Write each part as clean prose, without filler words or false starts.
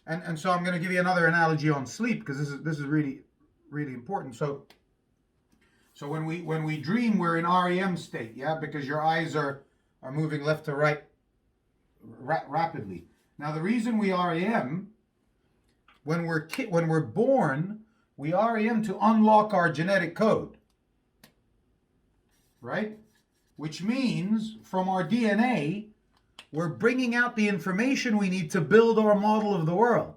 And so I'm going to give you another analogy on sleep, because this is really, really important. So when we dream, we're in REM state, yeah, because your eyes are moving left to right rapidly. Now the reason we REM when we're born, we REM to unlock our genetic code, right? Which means from our DNA, we're bringing out the information we need to build our model of the world.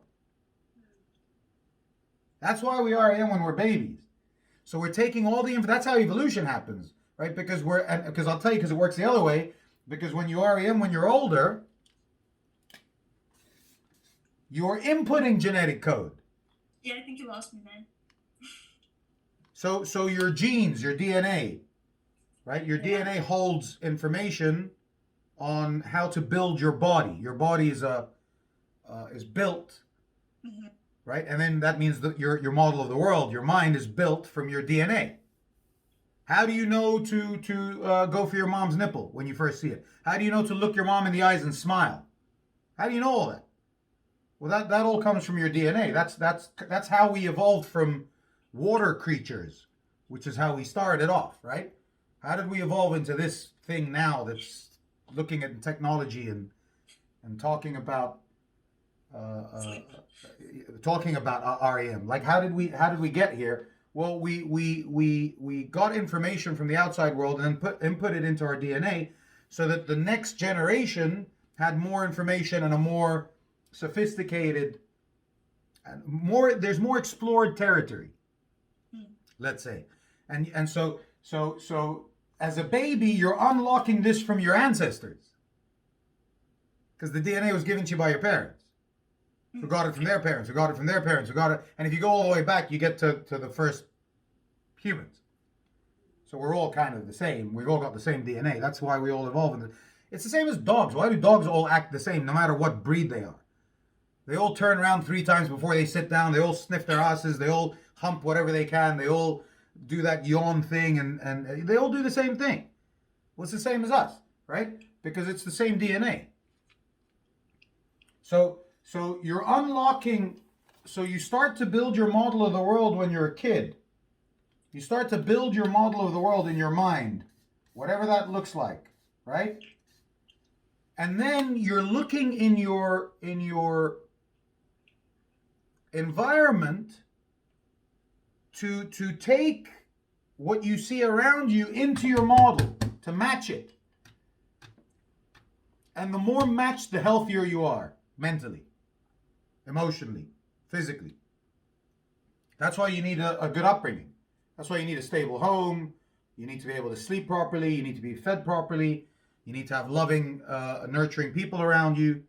That's why we REM when we're babies. So we're taking all the that's how evolution happens, right? Because I'll tell you, because it works the other way. Because when you REM when you're older, you're inputting genetic code. Yeah, I think you lost me then. So your genes, your DNA, right? Your DNA holds information on how to build your body. Your body is built, right? And then that means that your model of the world, your mind, is built from your DNA. How do you know to go for your mom's nipple when you first see it? How do you know to look your mom in the eyes and smile? How do you know all that? Well, that all comes from your DNA. That's how we evolved from water creatures, which is how we started off, right? How did we evolve into this thing now that's looking at technology and talking about REM? Like, how did we get here? Well, we got information from the outside world and then input it into our DNA, so that the next generation had more information and a more sophisticated, there's more explored territory, let's say. And so as a baby, you're unlocking this from your ancestors, because the DNA was given to you by your parents, who got it from their parents, who got it from their parents, who got it. And if you go all the way back, you get to the first humans. So we're all kind of the same. We've all got the same DNA. That's why we all evolve. It's the same as dogs. Why do dogs all act the same, no matter what breed they are? They all turn around 3 times before they sit down. They all sniff their asses. They all hump whatever they can. They all do that yawn thing, and they all do the same thing. Well, it's the same as us, right? Because it's the same DNA. So you're unlocking. So you start to build your model of the world when you're a kid. You start to build your model of the world in your mind, whatever that looks like, right? And then you're looking in your environment to take what you see around you into your model, to match it. And the more matched, the healthier you are, mentally, emotionally, physically. That's why you need a good upbringing. That's why you need a stable home. You need to be able to sleep properly. You need to be fed properly. You need to have loving, nurturing people around you.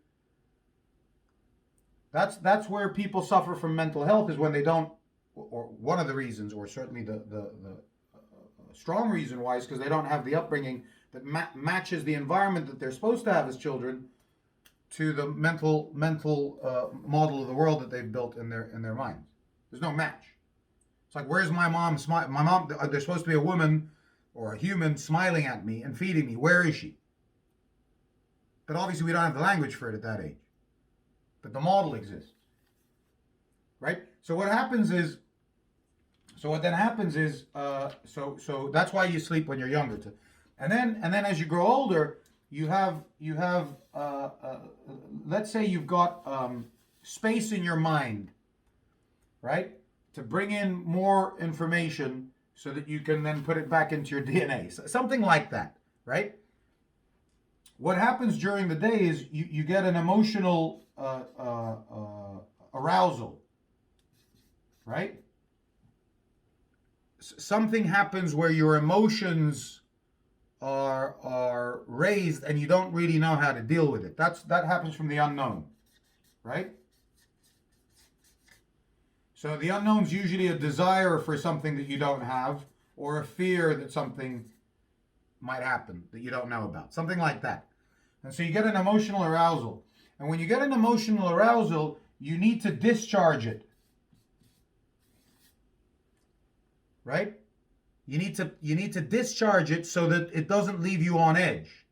That's where people suffer from mental health, is when they don't, or one of the reasons, or certainly the strong reason why, is because they don't have the upbringing that matches the environment that they're supposed to have as children to the mental model of the world that they've built in their minds. There's no match. It's like, where's my mom? My mom, there's supposed to be a woman or a human smiling at me and feeding me. Where is she? But obviously we don't have the language for it at that age. But the model exists, right? So what then happens is, so that's why you sleep when you're younger. And then as you grow older, you have let's say you've got space in your mind, right, to bring in more information so that you can then put it back into your DNA, something like that, right? What happens during the day is you get an emotional arousal, right? Something happens where your emotions are raised and you don't really know how to deal with it. That happens from the unknown, right? So the unknown is usually a desire for something that you don't have, or a fear that something might happen that you don't know about, something like that. And so you get an emotional arousal. And when you get an emotional arousal, you need to discharge it, right? You need to discharge it so that it doesn't leave you on edge.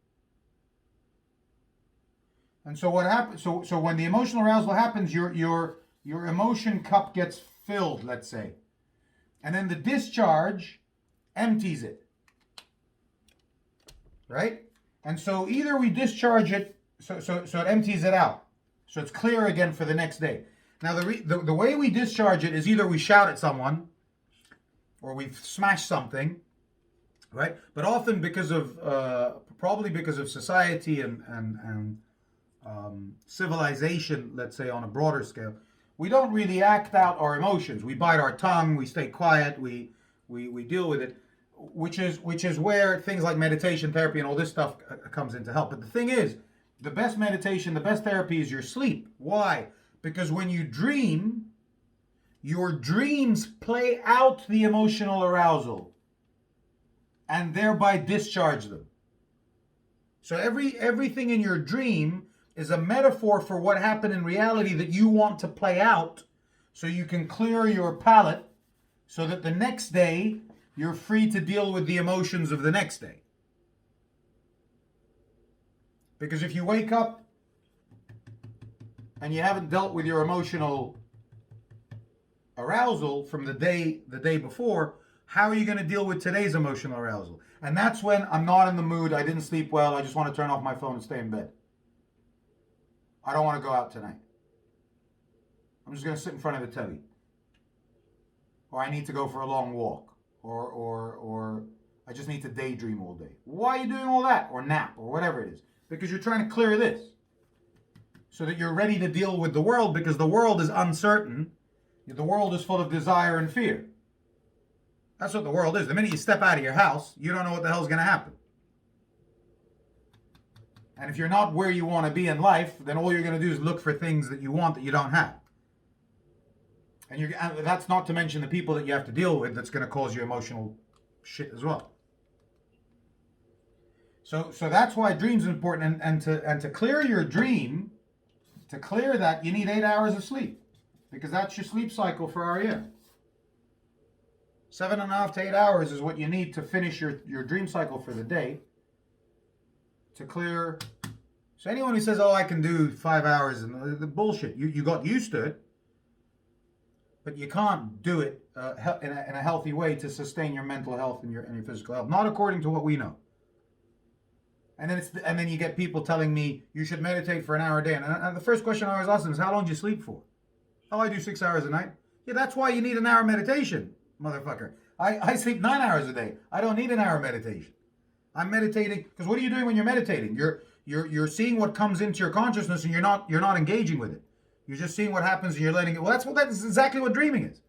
And so what happens? So when the emotional arousal happens, your emotion cup gets filled, let's say, and then the discharge empties it, right? And so either we discharge it, so it empties it out, so it's clear again for the next day. Now the way we discharge it is either we shout at someone, or we smash something, right? But often because of probably because of society and civilization, let's say on a broader scale, we don't really act out our emotions. We bite our tongue, we stay quiet, we deal with it, which is where things like meditation, therapy, and all this stuff comes into help. But the thing is, the best meditation, the best therapy is your sleep. Why? Because when you dream, your dreams play out the emotional arousal and thereby discharge them. So everything in your dream is a metaphor for what happened in reality that you want to play out, so you can clear your palate so that the next day you're free to deal with the emotions of the next day. Because if you wake up and you haven't dealt with your emotional arousal from the day before, how are you going to deal with today's emotional arousal? And that's when I'm not in the mood, I didn't sleep well, I just want to turn off my phone and stay in bed. I don't want to go out tonight. I'm just going to sit in front of the telly. Or I need to go for a long walk. Or I just need to daydream all day. Why are you doing all that? Or nap, or whatever it is. Because you're trying to clear this. So that you're ready to deal with the world, because the world is uncertain. The world is full of desire and fear. That's what the world is. The minute you step out of your house, you don't know what the hell's going to happen. And if you're not where you want to be in life, then all you're going to do is look for things that you want that you don't have. And that's not to mention the people that you have to deal with that's going to cause you emotional shit as well. So that's why dreams are important. And to clear your dream, to clear that, you need 8 hours of sleep. Because that's your sleep cycle for REM. 7.5 to 8 hours is what you need to finish your dream cycle for the day. To clear. So anyone who says, oh, I can do 5 hours, and the bullshit. You got used to it. But you can't do it in a healthy way to sustain your mental health and your physical health. Not according to what we know. And then you get people telling me you should meditate for an hour a day. And the first question I always ask them is, how long do you sleep for? Oh, I do 6 hours a night. Yeah, that's why you need an hour meditation, motherfucker. I sleep 9 hours a day. I don't need an hour meditation. I'm meditating because what are you doing when you're meditating? You're seeing what comes into your consciousness, and you're not engaging with it. You're just seeing what happens and you're letting it. Well, that's exactly what dreaming is.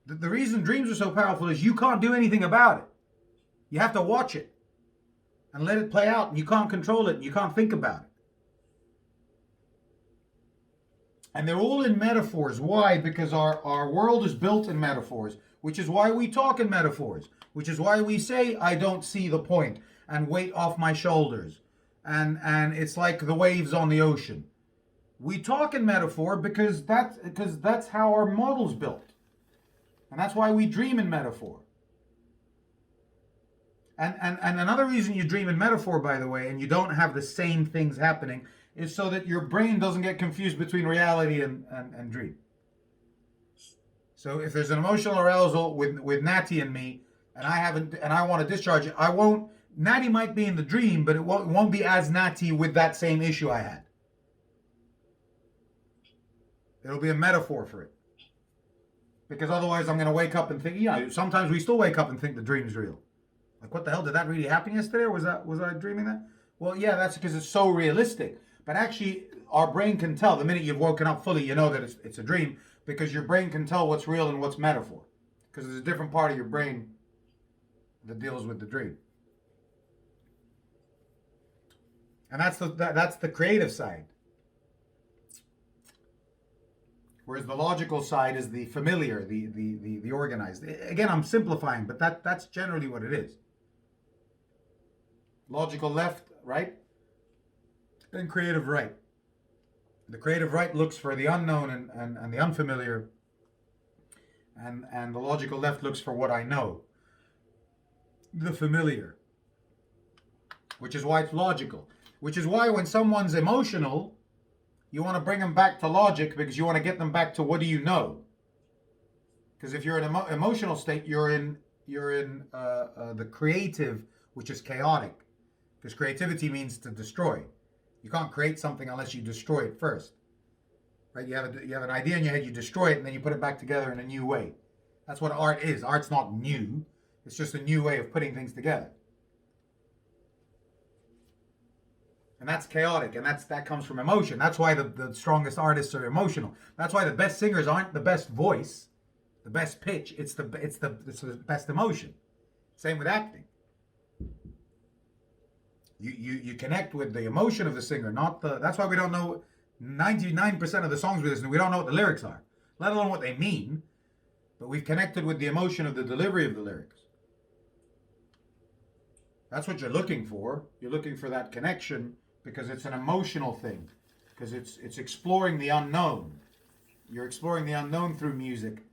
The reason dreams are so powerful is you can't do anything about it. You have to watch it and let it play out, and you can't control it and you can't think about it. And they're all in metaphors. Why? Because our world is built in metaphors, which is why we talk in metaphors, which is why we say, I don't see the point, and weight off my shoulders. And it's like the waves on the ocean. We talk in metaphor because that's how our model's built. And that's why we dream in metaphor. And another reason you dream in metaphor, by the way, and you don't have the same things happening, is so that your brain doesn't get confused between reality and dream. So if there's an emotional arousal with Natty and me, and I want to discharge it, Natty might be in the dream, but it won't be as Natty with that same issue I had. It'll be a metaphor for it. Because otherwise I'm going to wake up and think, sometimes we still wake up and think the dream's real. Like, what the hell, did that really happen yesterday? Or was I dreaming that? Well, yeah, that's because it's so realistic. But actually, our brain can tell. The minute you've woken up fully, you know that it's a dream, because your brain can tell what's real and what's metaphor. Because there's a different part of your brain that deals with the dream. And that's the creative side. Whereas the logical side is the familiar, the organized. Again, I'm simplifying, but that's generally what it is. Logical left, right? And creative right. The creative right looks for the unknown and the unfamiliar. And the logical left looks for what I know. The familiar. Which is why it's logical. Which is why when someone's emotional, you want to bring them back to logic because you want to get them back to what do you know. Because if you're in an emotional state, you're in the creative, which is chaotic. Because creativity means to destroy. You can't create something unless you destroy it first. Right? You have an idea in your head, you destroy it, and then you put it back together in a new way. That's what art is. Art's not new. It's just a new way of putting things together. And that's chaotic, and that comes from emotion. That's why the strongest artists are emotional. That's why the best singers aren't the best voice, the best pitch. It's the best emotion. Same with acting. You connect with the emotion of the singer, not the. That's why we don't know 99% of the songs we listen to. We don't know what the lyrics are, let alone what they mean. But we've connected with the emotion of the delivery of the lyrics. That's what you're looking for. You're looking for that connection because it's an emotional thing. Because it's exploring the unknown. You're exploring the unknown through music,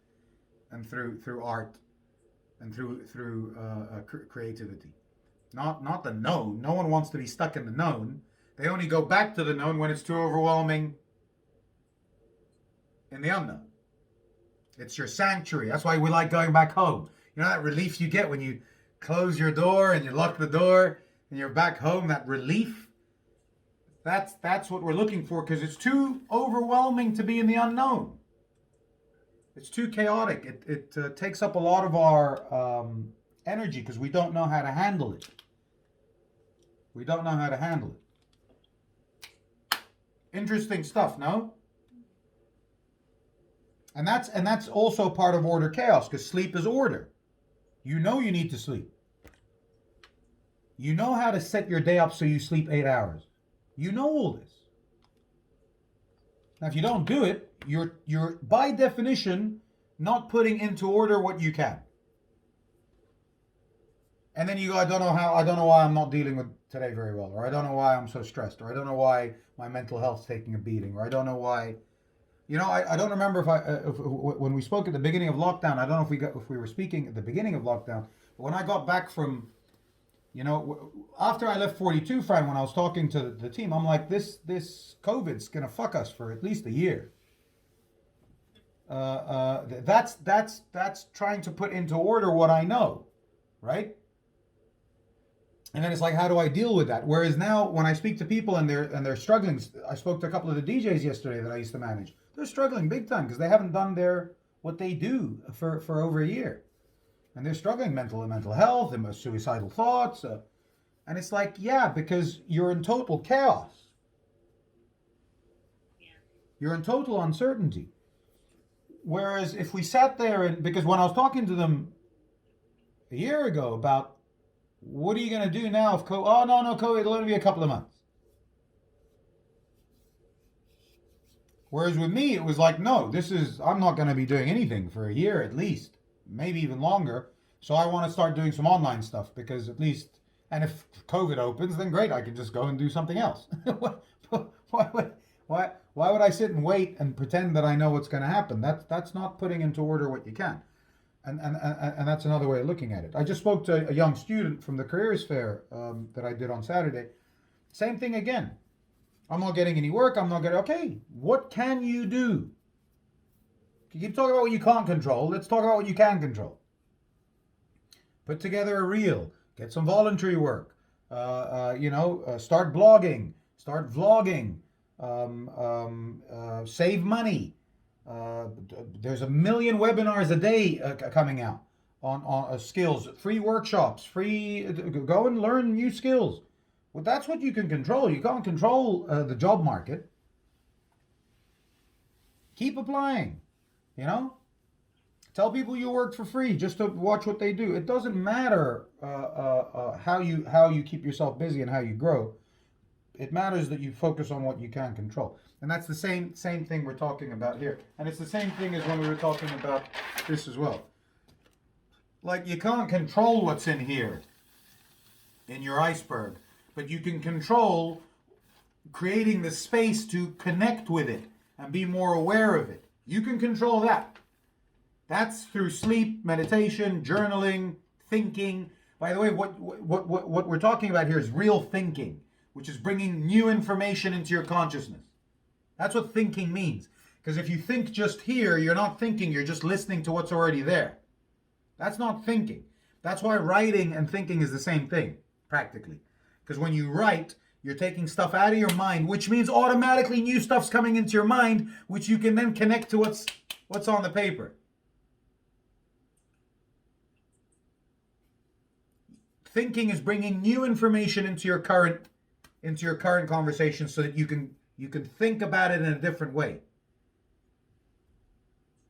and through art, and through creativity. Not the known. No one wants to be stuck in the known. They only go back to the known when it's too overwhelming in the unknown. It's your sanctuary. That's why we like going back home. You know that relief you get when you close your door and you lock the door and you're back home, that relief? That's what we're looking for because it's too overwhelming to be in the unknown. It's too chaotic. It takes up a lot of our energy because we don't know how to handle it. We don't know how to handle it. Interesting stuff, no? And that's also part of order chaos because sleep is order. You know you need to sleep. You know how to set your day up so you sleep 8 hours. You know all this. Now if you don't do it, you're by definition not putting into order what you can. And then you go, I don't know why I'm not dealing with today very well, or I don't know why I'm so stressed, or I don't know why my mental health's taking a beating, or I don't know why. You know, I don't remember if when we spoke at the beginning of lockdown. I don't know if we were speaking at the beginning of lockdown. But when I got back from, you know, after I left 42, Fran, when I was talking to the team, I'm like, this COVID's gonna fuck us for at least a year. That's trying to put into order what I know, right? And then it's like, how do I deal with that? Whereas now, when I speak to people and they're struggling, I spoke to a couple of the DJs yesterday that I used to manage. They're struggling big time because they haven't done what they do for over a year, and they're struggling mental health and suicidal thoughts. And it's like, yeah, because you're in total chaos. Yeah. You're in total uncertainty. Whereas if we sat there because when I was talking to them a year ago about what are you going to do now if COVID, it'll only be a couple of months. Whereas with me, it was like, no, I'm not going to be doing anything for a year at least, maybe even longer. So I want to start doing some online stuff because at least, and if COVID opens, then great, I can just go and do something else. Why would I sit and wait and pretend that I know what's going to happen? That's not putting into order what you can. And that's another way of looking at it. I just spoke to a young student from the careers fair that I did on Saturday. Same thing again. I'm not getting any work. Okay, what can you do? You keep talking about what you can't control. Let's talk about what you can control. Put together a reel. Get some voluntary work. Start blogging. Start vlogging. Save money. There's 1 million webinars a day coming out on skills, free workshops, go and learn new skills. Well, that's what you can control. You can't control the job market. Keep applying, you know? Tell people you work for free just to watch what they do. It doesn't matter how you keep yourself busy and how you grow. It matters that you focus on what you can control. And that's the same thing we're talking about here. And it's the same thing as when we were talking about this as well. Like, you can't control what's in here, in your iceberg, but you can control creating the space to connect with it and be more aware of it. You can control that. That's through sleep, meditation, journaling, thinking. By the way, what we're talking about here is real thinking, which is bringing new information into your consciousness. That's what thinking means. Because if you think just here, you're not thinking, you're just listening to what's already there. That's not thinking. That's why writing and thinking is the same thing, practically. Because when you write, you're taking stuff out of your mind, which means automatically new stuff's coming into your mind, which you can then connect to what's on the paper. Thinking is bringing new information into your current conversation so that you can think about it in a different way.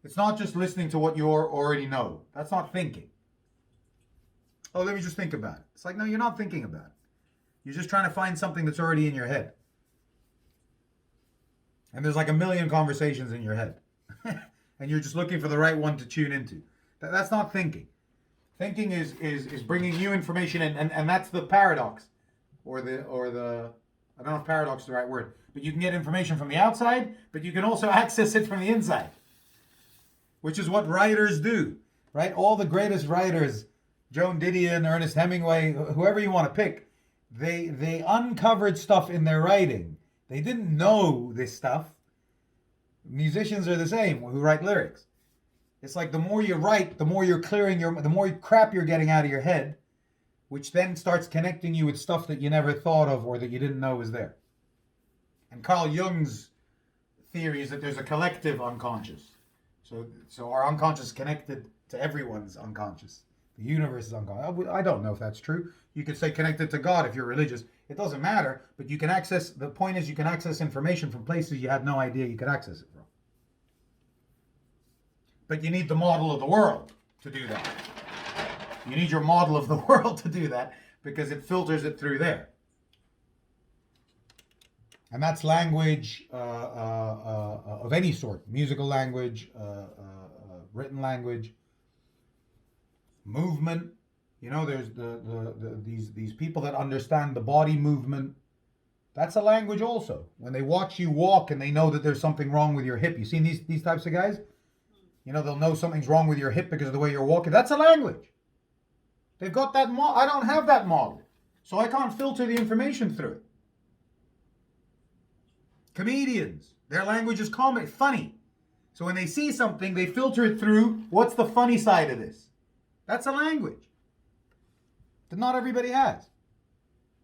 It's not just listening to what you already know. That's not thinking. Oh, let me just think about it. It's like, no, you're not thinking about it. You're just trying to find something that's already in your head. And there's like a million conversations in your head. And you're just looking for the right one to tune into. That's not thinking. Thinking is bringing new information in, and that's the paradox. Or the I don't know if paradox is the right word. But you can get information from the outside, but you can also access it from the inside. Which is what writers do, right? All the greatest writers, Joan Didion, Ernest Hemingway, whoever you want to pick, they uncovered stuff in their writing. They didn't know this stuff. Musicians are the same who write lyrics. It's like the more you write, the more you're clearing the more crap you're getting out of your head, which then starts connecting you with stuff that you never thought of or that you didn't know was there. And Carl Jung's theory is that there's a collective unconscious. So our unconscious is connected to everyone's unconscious. The universe is unconscious. I don't know if that's true. You could say connected to God if you're religious. It doesn't matter, but you can access, the point is you can access information from places you had no idea you could access it from. But you need the model of the world to do that. You need your model of the world to do that because it filters it through there. And that's language of any sort, musical language, written language, movement. You know, there's these people that understand the body movement. That's a language also. When they watch you walk and they know that there's something wrong with your hip. You seen these types of guys? You know, they'll know something's wrong with your hip because of the way you're walking. That's a language. They've got that model. I don't have that model. So I can't filter the information through it. Comedians, their language is comic, funny. So when they see something, they filter it through, what's the funny side of this? That's a language that not everybody has.